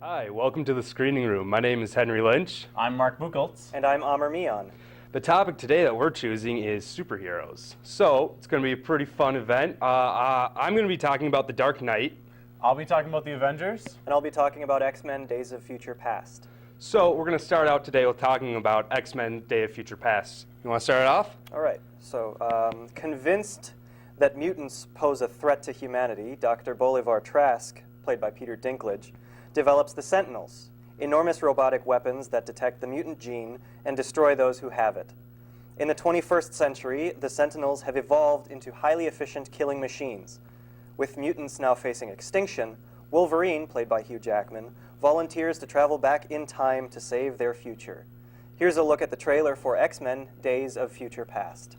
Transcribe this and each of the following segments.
Hi, welcome to the screening room. My name is Henry Lynch. I'm Mark Bucholtz. And I'm Aamer Mian. The topic today that we're choosing is superheroes. So, it's going to be a pretty fun event. I'm going to be talking about The Dark Knight. I'll be talking about the Avengers. And I'll be talking about X-Men Days of Future Past. So, we're going to start out today with talking about X-Men Day of Future Past. You want to start it off? All right, so convinced that mutants pose a threat to humanity, Dr. Bolivar Trask, played by Peter Dinklage, develops the Sentinels, enormous robotic weapons that detect the mutant gene and destroy those who have it. In the 21st century, the Sentinels have evolved into highly efficient killing machines. With mutants now facing extinction, Wolverine, played by Hugh Jackman, volunteers to travel back in time to save their future. Here's a look at the trailer for X-Men Days of Future Past.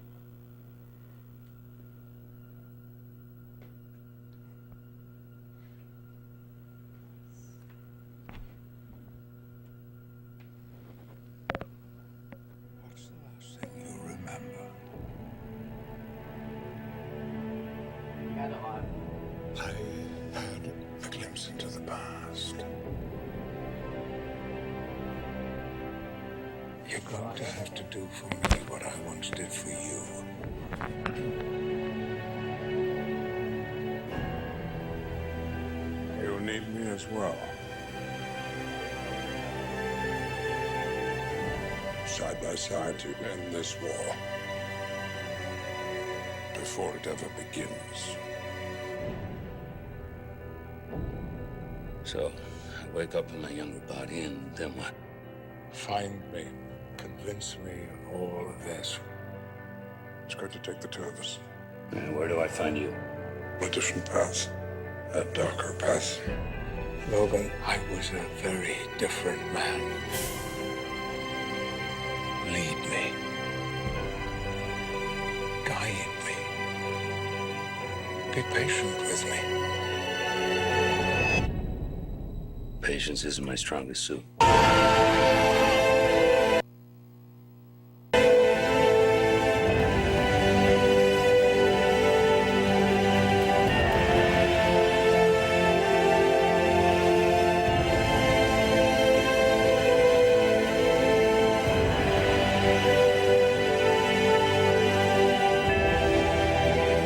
I had a glimpse into the past. You're going to have to do for me what I once did for you. You'll need me as well. Side by side to end this war. Before it ever begins. So, I wake up in my younger body, and then what? Find me, convince me, and all of this. It's going to take the two of us. And where do I find you? A different path. A darker path. Logan, I was a very different man. Lead me. Guide me. Be patient with me. Patience isn't my strongest suit.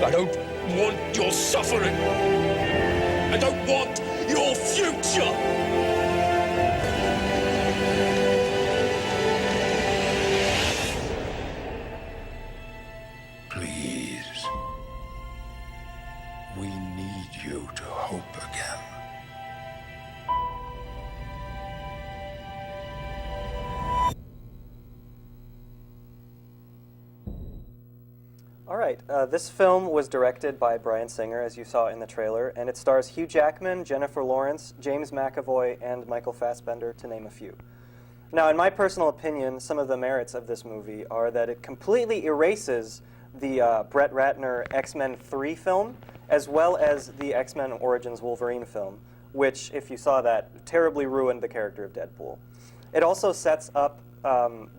I don't want your suffering. I don't want your future. Please. We need you to hope again. All right, this film was directed by Bryan Singer, as you saw in the trailer, and it stars Hugh Jackman, Jennifer Lawrence, James McAvoy, and Michael Fassbender, to name a few. Now, in my personal opinion, some of the merits of this movie are that it completely erases the Brett Ratner X-Men 3 film, as well as the X-Men Origins Wolverine film, which, if you saw that, terribly ruined the character of Deadpool. It also sets up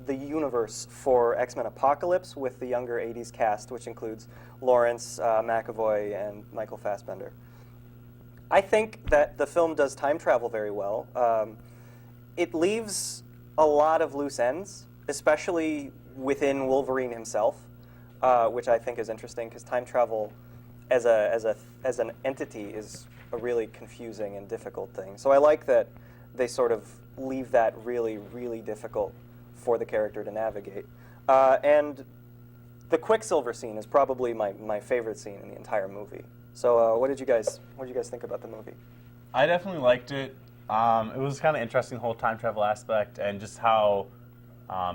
the universe for X-Men Apocalypse with the younger 80s cast, which includes Lawrence, McAvoy, and Michael Fassbender. I think that the film does time travel very well. It leaves a lot of loose ends, especially within Wolverine himself, which I think is interesting because time travel as an entity is a really confusing and difficult thing. So I like that they sort of leave that really, really difficult for the character to navigate. And the Quicksilver scene is probably my favorite scene in the entire movie. So what did you guys think about the movie? I definitely liked it. It was kind of interesting, the whole time travel aspect, and just how,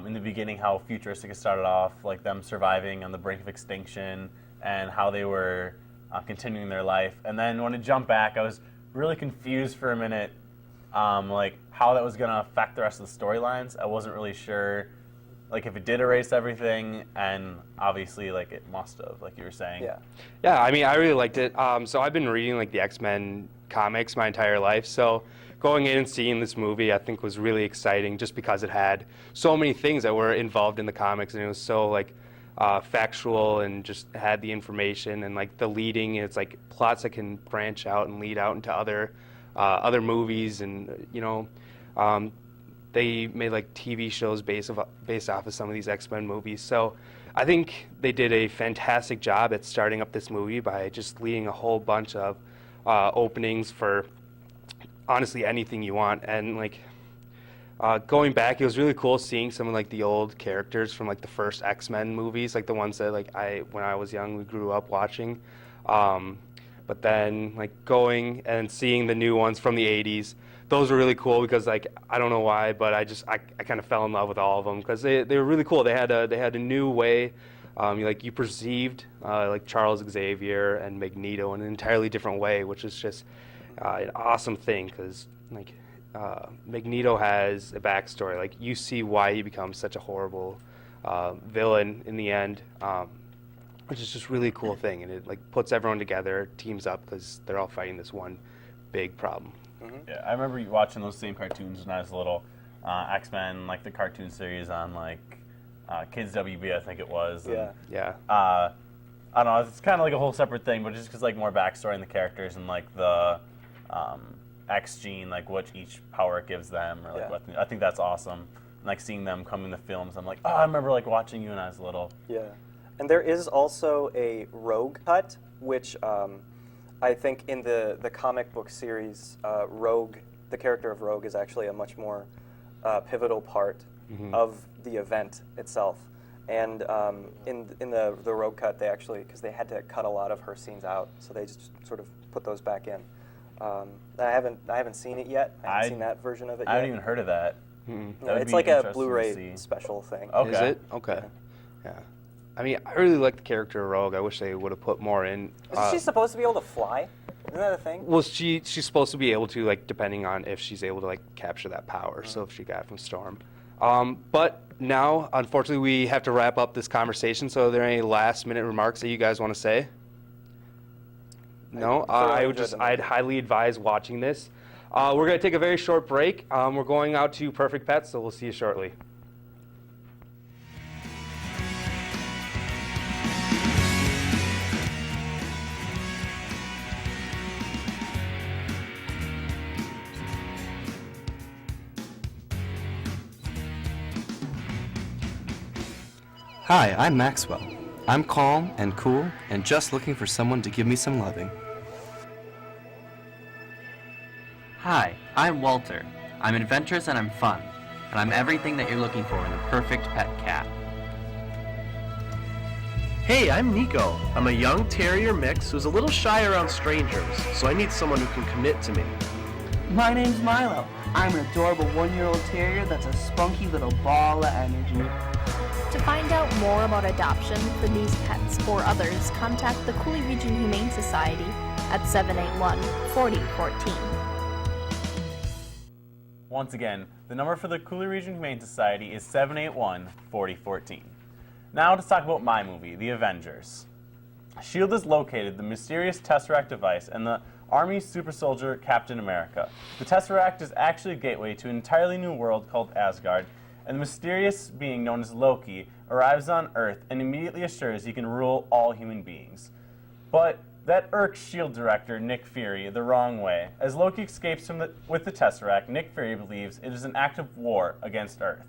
in the beginning, how futuristic it started off, like them surviving on the brink of extinction, and how they were continuing their life. And then when it jumped back, I was really confused for a minute, like how that was going to affect the rest of the storylines. I wasn't really sure, like if it did erase everything, and obviously like it must have, like you were saying. Yeah, I mean, I really liked it. So I've been reading like the X-Men comics my entire life, so going in and seeing this movie I think was really exciting just because it had so many things that were involved in the comics, and it was so like factual and just had the information and like the leading. It's like plots that can branch out and lead out into other other movies, and they made like TV shows based off of some of these X-Men movies. So I think they did a fantastic job at starting up this movie by just leading a whole bunch of openings for honestly anything you want. And like going back, it was really cool seeing some of like the old characters from like the first X-Men movies, like the ones that like when I was young we grew up watching. But then like going and seeing the new ones from the 80s, those were really cool because like I don't know why, but I kind of fell in love with all of them because they were really cool. They had a new way, you perceived like Charles Xavier and Magneto in an entirely different way, which is just an awesome thing because like Magneto has a backstory. Like you see why he becomes such a horrible villain in the end, which is just really a cool thing, and it like puts everyone together, teams up because they're all fighting this one big problem. Yeah, I remember watching those same cartoons when I was little. X-Men, like the cartoon series on like Kids WB, I think it was. And, Yeah. I don't know. It's kind of like a whole separate thing, but just because like more backstory in the characters and like the X gene, like what each power gives them. Or like I think that's awesome. And, like seeing them come in the films, I'm like, oh, I remember like watching you when I was little. Yeah, and there is also a Rogue cut, which I think in the comic book series, Rogue, the character of Rogue, is actually a much more pivotal part of the event itself. And in the Rogue cut, they actually, because they had to cut a lot of her scenes out, so they just sort of put those back in. I haven't seen it yet. I haven't seen that version of it yet. I haven't even heard of that. No, it's like a Blu-ray special thing. Okay. Is it? Okay. Yeah. I mean, I really like the character of Rogue. I wish they would have put more in. Isn't she supposed to be able to fly? Isn't that a thing? Well, she's supposed to be able to, like, depending on if she's able to, like, capture that power. So if she got it from Storm. But now, unfortunately, we have to wrap up this conversation. So are there any last-minute remarks that you guys want to say? No? I'd highly advise watching this. We're going to take a very short break. We're going out to Perfect Pets, so we'll see you shortly. Hi, I'm Maxwell. I'm calm and cool and just looking for someone to give me some loving. Hi, I'm Walter. I'm adventurous and I'm fun. And I'm everything that you're looking for in a perfect pet cat. Hey, I'm Nico. I'm a young terrier mix who's a little shy around strangers, so I need someone who can commit to me. My name's Milo. I'm an adorable one-year-old terrier that's a spunky little ball of energy. To find out more about adoption for these pets or others, contact the Cooley Region Humane Society at 781-4014. Once again, the number for the Cooley Region Humane Society is 781-4014. Now to talk about my movie, The Avengers. S.H.I.E.L.D. has located the mysterious Tesseract device and the Army super soldier Captain America. The Tesseract is actually a gateway to an entirely new world called Asgard, and the mysterious being known as Loki arrives on Earth and immediately assures he can rule all human beings. But that irks S.H.I.E.L.D. director Nick Fury the wrong way. As Loki escapes with the Tesseract, Nick Fury believes it is an act of war against Earth.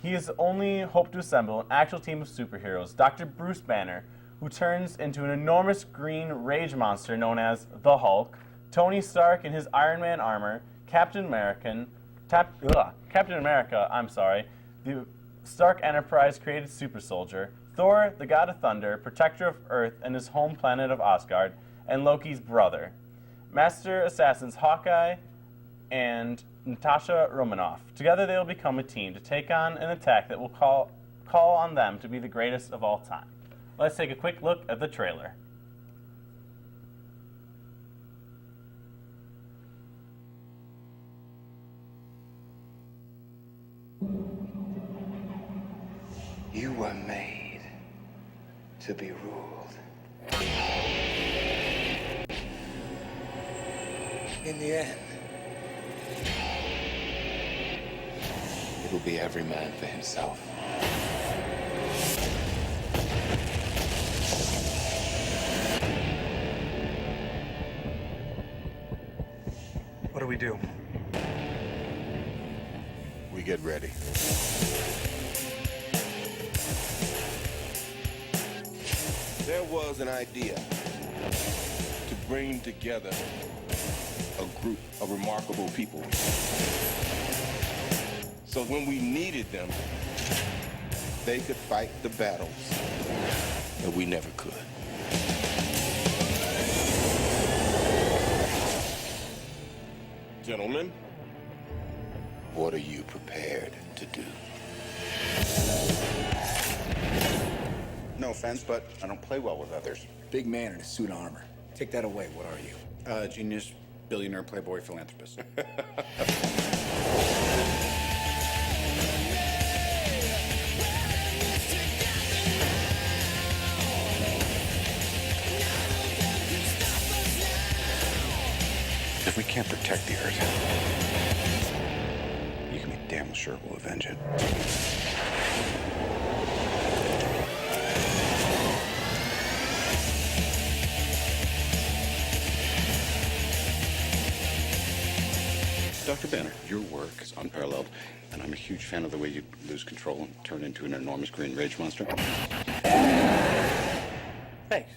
He has only hoped to assemble an actual team of superheroes, Dr. Bruce Banner, who turns into an enormous green rage monster known as the Hulk, Tony Stark in his Iron Man armor, Captain America, the Stark Enterprise created super soldier, Thor, the god of thunder, protector of Earth and his home planet of Asgard, and Loki's brother, Master Assassins Hawkeye and Natasha Romanoff. Together they will become a team to take on an attack that will call on them to be the greatest of all time. Let's take a quick look at the trailer. You were made to be ruled. In the end, it'll be every man for himself. What do we do? We get ready. There was an idea to bring together a group of remarkable people. So when we needed them, they could fight the battles that we never could. Gentlemen, what are you prepared to do? No offense, but I don't play well with others. Big man in a suit of armor. Take that away. What are you? Genius, billionaire, playboy, philanthropist. If we can't protect the Earth, you can be damn sure we'll avenge it. Dr. Banner, your work is unparalleled, and I'm a huge fan of the way you lose control and turn into an enormous green rage monster. Thanks.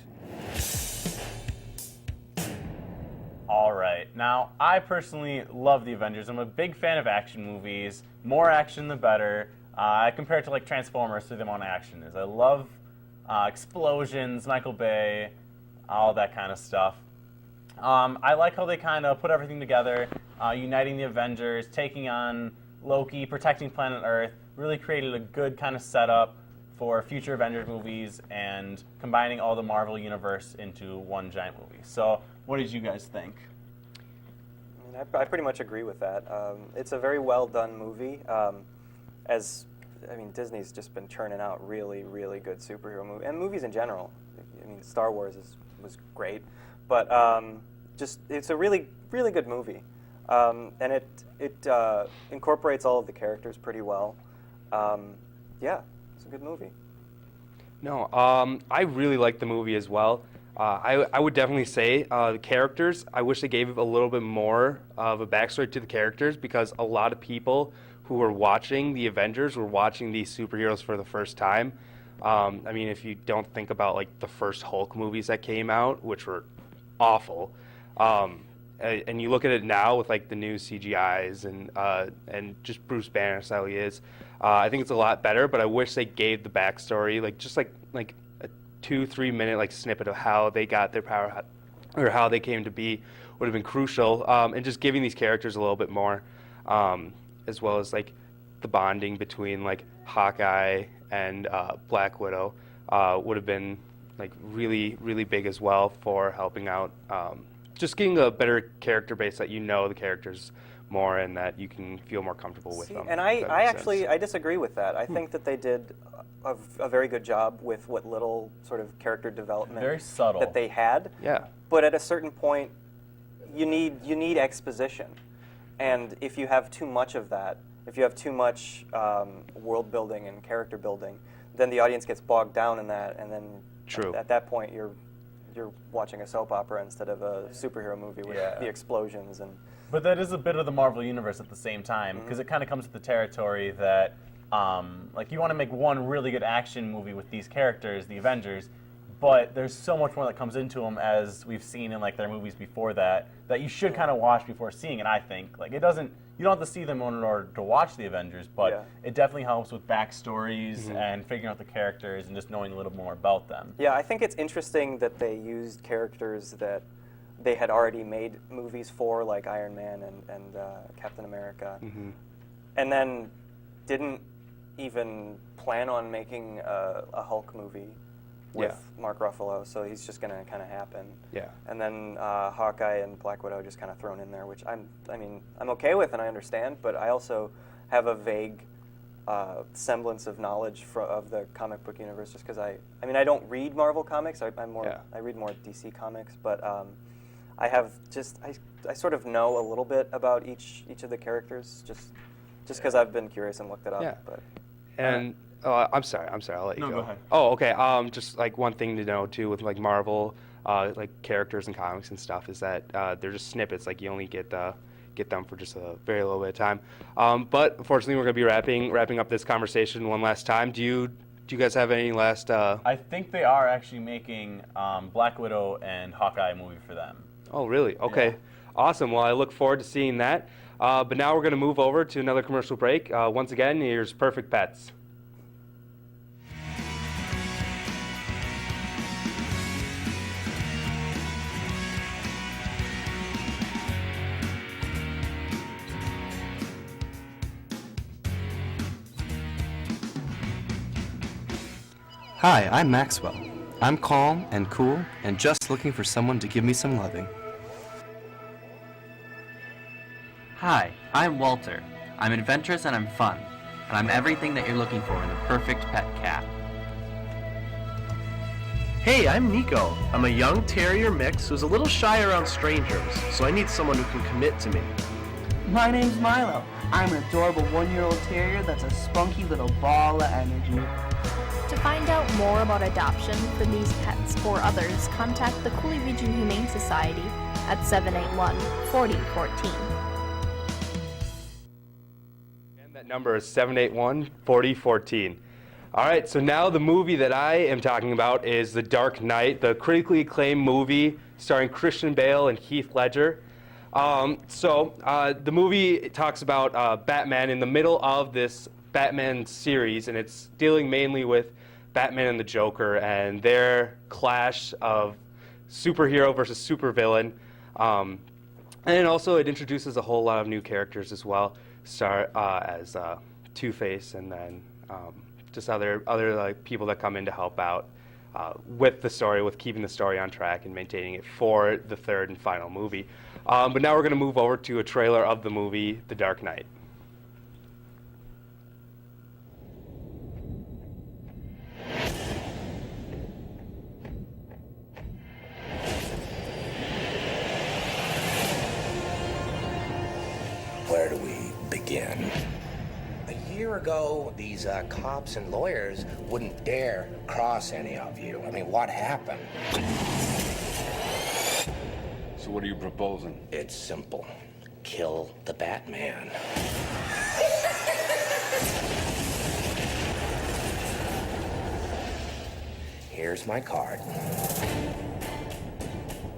All right. Now, I personally love the Avengers. I'm a big fan of action movies. More action, the better. I compare it to like Transformers for the amount of action is. I love explosions, Michael Bay, all that kind of stuff. I like how they kind of put everything together, uniting the Avengers, taking on Loki, protecting planet Earth, really created a good kind of setup for future Avengers movies and combining all the Marvel universe into one giant movie. So what did you guys think? I mean, I pretty much agree with that. It's a very well done movie. Disney's just been churning out really, really good superhero movies, and movies in general. I mean, Star Wars was great. But it's a really, really good movie, and it incorporates all of the characters pretty well. Yeah, it's a good movie. No, I really liked the movie as well. I would definitely say the characters, I wish they gave a little bit more of a backstory to the characters, because a lot of people who were watching the Avengers were watching these superheroes for the first time. I mean, if you don't think about like the first Hulk movies that came out, which were awful, and you look at it now with like the new CGIs and just Bruce Banner style he is, I think it's a lot better. But I wish they gave the backstory, like just like a 2-3 minute like snippet of how they got their power or how they came to be would have been crucial. And just giving these characters a little bit more, as well as like the bonding between like Hawkeye and Black Widow would have been like really, really big as well for helping out, just getting a better character base that you know the characters more and that you can feel more comfortable with them. And I disagree with that. I think that they did a very good job with what little sort of character development Very subtle. that they had. Yeah. But at a certain point, you need exposition, and if you have too much of that, if you have too much world building and character building, then the audience gets bogged down in that, and then True. At that point you're watching a soap opera instead of a superhero movie with the explosions and. But that is a bit of the Marvel universe at the same time, because it kind of comes with the territory that, like, you want to make one really good action movie with these characters, the Avengers, but there's so much more that comes into them, as we've seen in like their movies before that you should kind of watch before seeing it. I think like you don't have to see them in order to watch the Avengers, but it definitely helps with backstories and figuring out the characters and just knowing a little more about them. Yeah, I think it's interesting that they used characters that they had already made movies for, like Iron Man and Captain America, and then didn't even plan on making a Hulk movie with Mark Ruffalo, so he's just going to kind of happen. Yeah. And then Hawkeye and Black Widow just kind of thrown in there, which I'm okay with and I understand, but I also have a vague semblance of knowledge of the comic book universe, just because I don't read Marvel comics. I read more DC comics, but I have I sort of know a little bit about each of the characters, just because I've been curious and looked it up. Yeah. But and I'm sorry, I'll let you go. No, go ahead. Oh, okay. Just like one thing to know too with like Marvel, like characters and comics and stuff is that they're just snippets. Like you only get get them for just a very little bit of time. But unfortunately, we're going to be wrapping up this conversation one last time. Do you guys have any last? I think they are actually making Black Widow and Hawkeye movie for them. Oh, really? Okay. Yeah. Awesome. Well, I look forward to seeing that. But now we're going to move over to another commercial break. Once again, here's Perfect Pets. Hi, I'm Maxwell. I'm calm and cool and just looking for someone to give me some loving. Hi, I'm Walter. I'm adventurous and I'm fun. And I'm everything that you're looking for in the perfect pet cat. Hey, I'm Nico. I'm a young terrier mix who's a little shy around strangers, so I need someone who can commit to me. My name's Milo. I'm an adorable 1-year-old terrier that's a spunky little ball of energy. To find out more about adoption for these pets or others, contact the Cooley Region Humane Society at 781-4014. And that number is 781-4014. All right, so now the movie that I am talking about is The Dark Knight, the critically acclaimed movie starring Christian Bale and Heath Ledger. The movie talks about Batman in the middle of this Batman series, and it's dealing mainly with Batman and the Joker and their clash of superhero versus supervillain. And also it introduces a whole lot of new characters as well, as Two-Face, and then just other like people that come in to help out with the story, with keeping the story on track and maintaining it for the third and final movie. But now we're going to move over to a trailer of the movie The Dark Knight. Where do we begin? A year ago, these cops and lawyers wouldn't dare cross any of you. I mean, what happened? So what are you proposing? It's simple. Kill the Batman. Here's my card.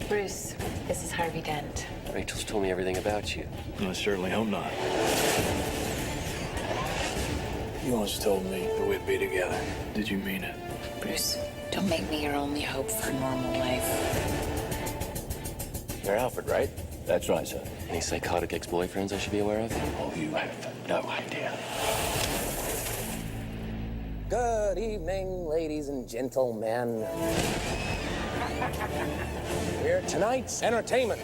Bruce, this is Harvey Dent. Rachel's told me everything about you. I certainly hope not. You once told me that we'd be together. Did you mean it? Bruce, don't make me your only hope for a normal life. You're Alfred, right? That's right, sir. Any psychotic ex-boyfriends I should be aware of? Oh, you have no idea. Good evening, ladies and gentlemen. We're tonight's entertainment.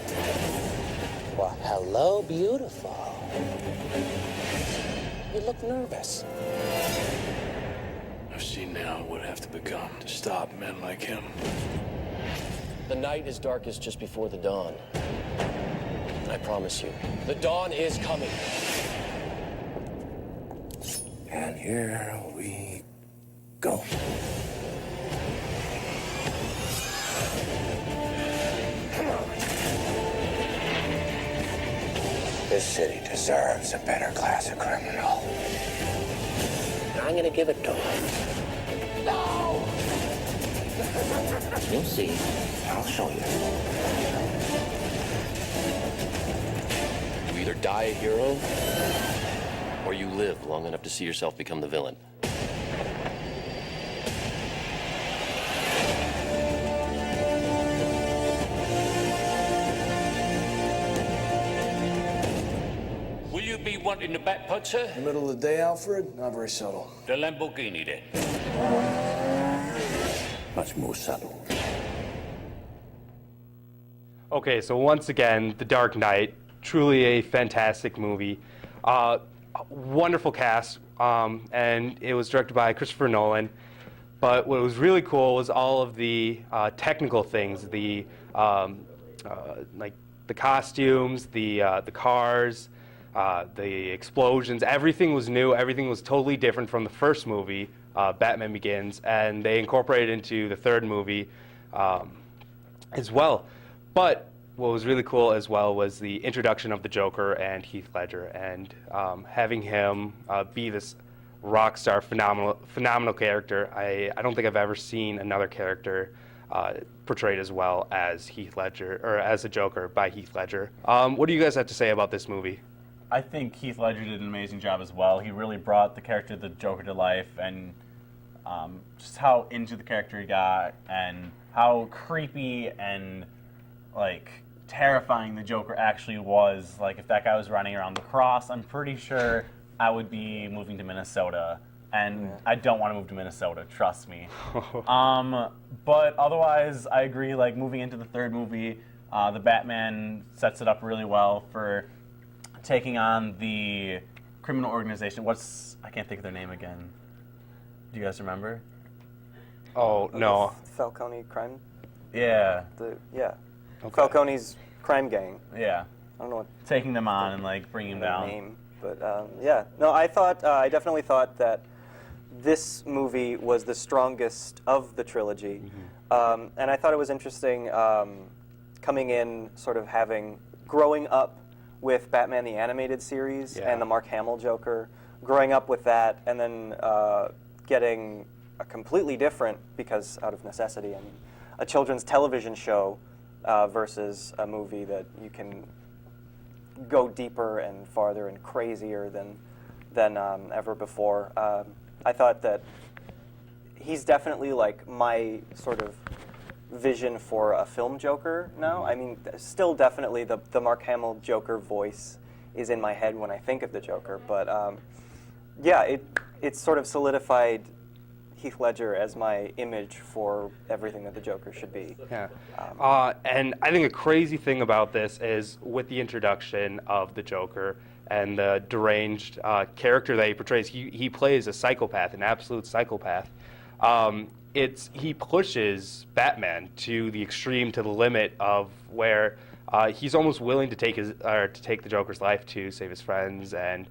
Well, hello, beautiful. You look nervous. I've seen now what it would have to become to stop men like him. The night is darkest just before the dawn. I promise you, the dawn is coming. And here we go. This city deserves a better class of criminal. I'm gonna give it to him. No! You'll see. I'll show you. You either die a hero, or you live long enough to see yourself become the villain. Will you be wanting the back pod, sir? In the middle of the day, Alfred? Not very subtle. The Lamborghini, then. Much more subtle. Okay, so once again, The Dark Knight, truly a fantastic movie. Wonderful cast, and it was directed by Christopher Nolan. But what was really cool was all of the technical things, the like the costumes, the cars, the explosions. Everything was new. Everything was totally different from the first movie, Batman Begins, and they incorporated into the third movie as well. But what was really cool as well was the introduction of the Joker and Heath Ledger, and having him be this rock star, phenomenal character. I don't think I've ever seen another character portrayed as well as Heath Ledger, or as a Joker by Heath Ledger. What do you guys have to say about this movie? I think Heath Ledger did an amazing job as well. He really brought the character of the Joker to life, and just how into the character he got, and how creepy and like terrifying the Joker actually was. Like, if that guy was running around the cross, I'm pretty sure I would be moving to Minnesota, and I don't want to move to Minnesota, trust me. But otherwise, I agree, like, moving into the third movie, the Batman sets it up really well for taking on the criminal organization. I can't think of their name again. Do you guys remember? Oh, no. Falcone crime? Yeah. Okay. Falcone's crime gang. Yeah. I don't know what. Taking them on and like bringing them down. Name, but yeah. No, I definitely thought that this movie was the strongest of the trilogy, and I thought it was interesting coming in, sort of growing up with Batman the Animated Series and the Mark Hamill Joker, growing up with that, and then getting a completely different, because out of necessity, I mean, a children's television show versus a movie that you can go deeper and farther and crazier than ever before. I thought that he's definitely like my sort of vision for a film Joker now. I mean, still definitely the Mark Hamill Joker voice is in my head when I think of the Joker, but yeah, it sort of solidified Heath Ledger as my image for everything that the Joker should be. Yeah. And I think a crazy thing about this is with the introduction of the Joker and the deranged character that he portrays, he plays a psychopath, an absolute psychopath. He pushes Batman to the extreme, to the limit of where he's almost willing to take the Joker's life to save his friends and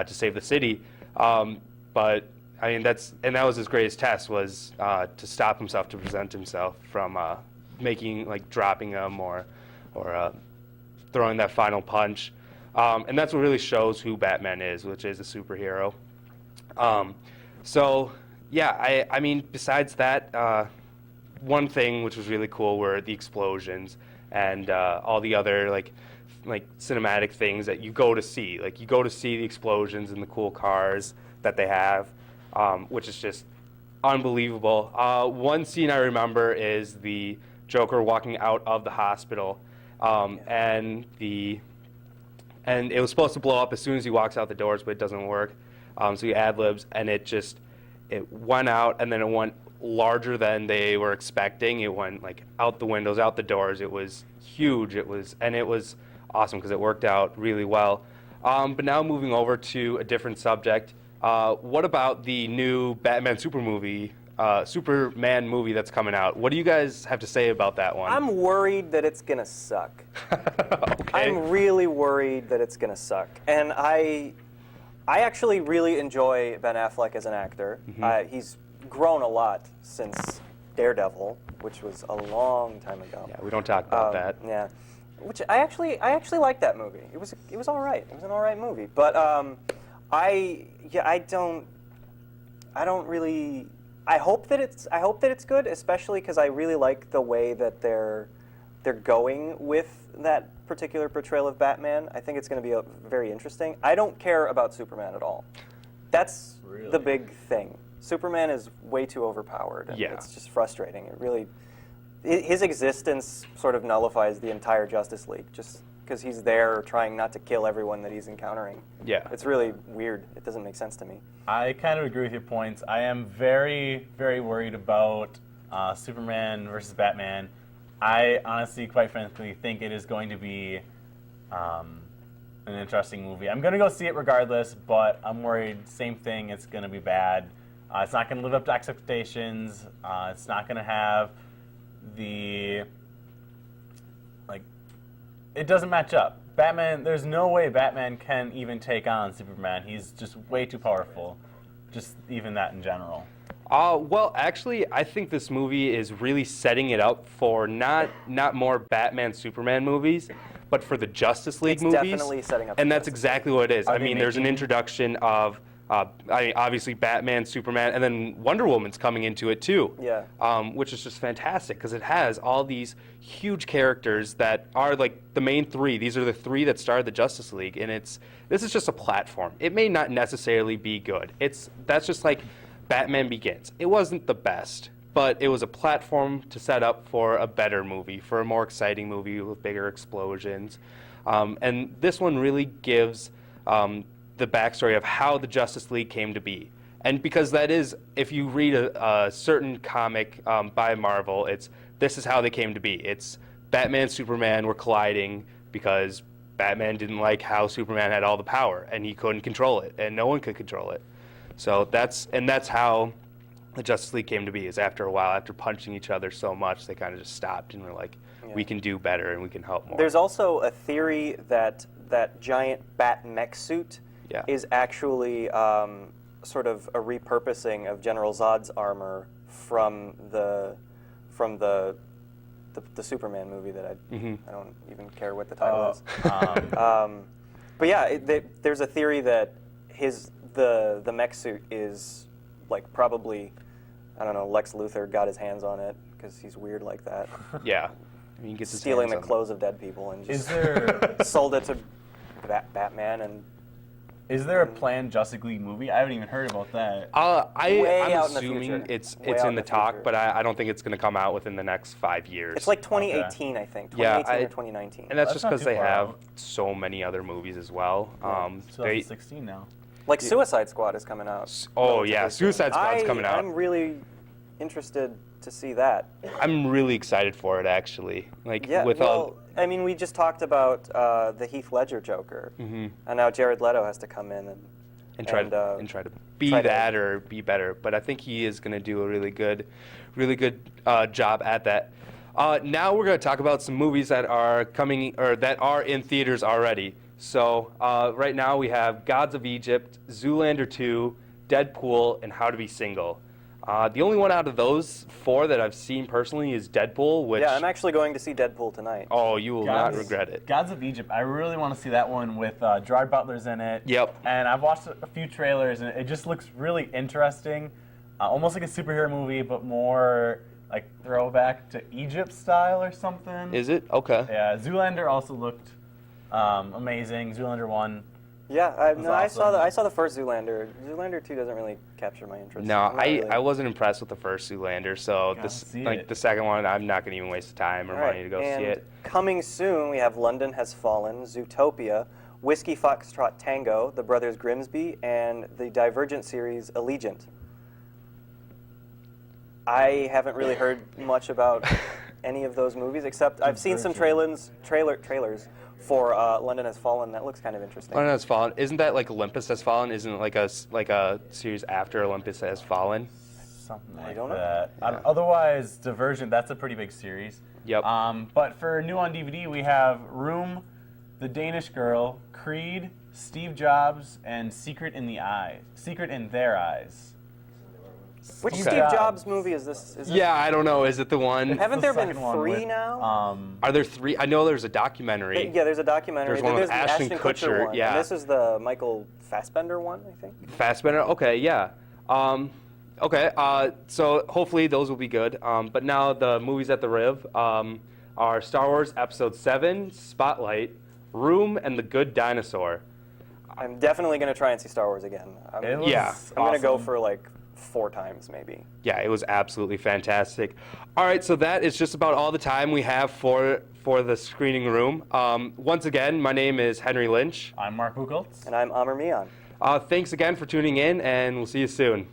to save the city. But I mean, that was his greatest test, was to stop himself, to prevent himself from dropping him or throwing that final punch. And that's what really shows who Batman is, which is a superhero. So yeah, I mean, besides that, one thing which was really cool were the explosions and all the other like cinematic things that you go to see. Like, you go to see the explosions and the cool cars that they have, which is just unbelievable. One scene I remember is the Joker walking out of the hospital, and it was supposed to blow up as soon as he walks out the doors, but it doesn't work. So he ad-libs, and it went out, and then it went larger than they were expecting. It went like out the windows, out the doors. It was huge. It was awesome because it worked out really well. But now moving over to a different subject. What about the new Batman Superman movie that's coming out? What do you guys have to say about that one? I'm worried that it's gonna suck. Okay. I'm really worried that it's gonna suck, and I actually really enjoy Ben Affleck as an actor. He's grown a lot since Daredevil, which was a long time ago. Yeah, we don't talk about that. Yeah, which I actually like that movie. It was all right. It was an all right movie, but I don't really. I hope that it's good, especially because I really like the way that they're going with that particular portrayal of Batman. I think it's going to be very interesting. I don't care about Superman at all. That's the big thing. Superman is way too overpowered. And it's just frustrating. His existence sort of nullifies the entire Justice League, just because he's there trying not to kill everyone that he's encountering. Yeah. It's really weird. It doesn't make sense to me. I kind of agree with your points. I am very, very worried about Superman versus Batman. I honestly, quite frankly, think it is going to be an interesting movie. I'm going to go see it regardless, but I'm worried, same thing, it's going to be bad. It's not going to live up to expectations. It's not going to have it doesn't match up. Batman, there's no way Batman can even take on Superman. He's just way too powerful. Just even that in general. Well, actually, I think this movie is really setting it up for not more Batman, Superman movies, but for the Justice League movies. It's definitely setting up. And that's exactly what it is. Are I they mean, there's an making- introduction of, obviously Batman, Superman, and then Wonder Woman's coming into it too. Yeah. Which is just fantastic because it has all these huge characters that are like the main three. These are the three that started the Justice League, and this is just a platform. It may not necessarily be good. That's just like Batman Begins. It wasn't the best, but it was a platform to set up for a better movie, for a more exciting movie with bigger explosions. And this one really gives the backstory of how the Justice League came to be. And because that is, if you read a certain comic by Marvel, this is how they came to be. It's Batman, Superman were colliding because Batman didn't like how Superman had all the power, and he couldn't control it, and no one could control it. So that's how the Justice League came to be, is after a while, after punching each other so much, they kind of just stopped and were like, we can do better and we can help more. There's also a theory that that giant bat mech suit is actually sort of a repurposing of General Zod's armor from the Superman movie that I don't even care what the title is. But yeah, there's a theory that the mech suit is like probably, I don't know, Lex Luthor got his hands on it because he's weird like that. Yeah. I mean, he gets stealing his the hands on clothes of dead people and just Is there sold it to Batman. And is there a planned Justice League movie? I haven't even heard about that. Way I'm out in the assuming future. it's Way out in in the the talk, future. but I don't think it's going to come out within the next 5 years. It's like 2018, I think. 2018 or 2019. And that's just not because too they far have out. so many other movies as well. It's 2016 now. Like Suicide Squad is coming out. Oh yeah, Suicide Squad's coming out. I'm really interested to see that. I'm really excited for it, actually. Like Yeah, with well, I mean, we just talked about the Heath Ledger Joker, and now Jared Leto has to come in and try to be that or be better. But I think he is going to do a really good job at that. Now we're going to talk about some movies that are coming or that are in theaters already. So right now we have Gods of Egypt, Zoolander 2, Deadpool, and How to Be Single. The only one out of those four that I've seen personally is Deadpool, which... Yeah, I'm actually going to see Deadpool tonight. Oh, you will not regret it. Gods of Egypt. I really want to see that one with Gerard Butler's in it. Yep. And I've watched a few trailers, and it just looks really interesting. Almost like a superhero movie, but more like throwback to Egypt style or something. Is it? Okay. Yeah, Zoolander also looked amazing. Zoolander 1. Yeah, I saw awesome. I saw the first Zoolander. Zoolander 2 doesn't really capture my interest. No, I'm not really- I wasn't impressed with the first Zoolander, so see like it. the second one, I'm not going to even waste time or All right, money to go and see it. coming soon, we have London Has Fallen, Zootopia, Whiskey Foxtrot Tango, The Brothers Grimsby, and the Divergent series Allegiant. I haven't really heard much about any of those movies, except I've seen some trailers for London Has Fallen. That looks kind of interesting. London Has Fallen. Isn't that like Olympus Has Fallen? Isn't it like a series after Olympus Has Fallen? Something I like don't know. that. Yeah. Otherwise, Divergent, that's a pretty big series. Yep. But for new on DVD, we have Room, The Danish Girl, Creed, Steve Jobs, and Secret in Their Eyes. Which Okay. Steve Jobs movie is this? Is this? Yeah, I don't know. Is it the one? Haven't there been second one 3 with, now? Are there 3? I know there's a documentary. Yeah, there's a documentary. There's one with the Ashton Kutcher, one. yeah. And this is the Michael Fassbender one, I think. Fassbender? Okay, yeah. So hopefully those will be good. But now the movies at the Riv are Star Wars Episode 7, Spotlight, Room, and The Good Dinosaur. I'm definitely going to try and see Star Wars again. I'm going to go for like 4 times maybe. Yeah, it was absolutely fantastic. All right, so that is just about all the time we have for the screening room. Once again, my name is Henry Lynch. I'm Mark Bucholtz. And I'm Aamer Mian. Thanks again for tuning in, and we'll see you soon.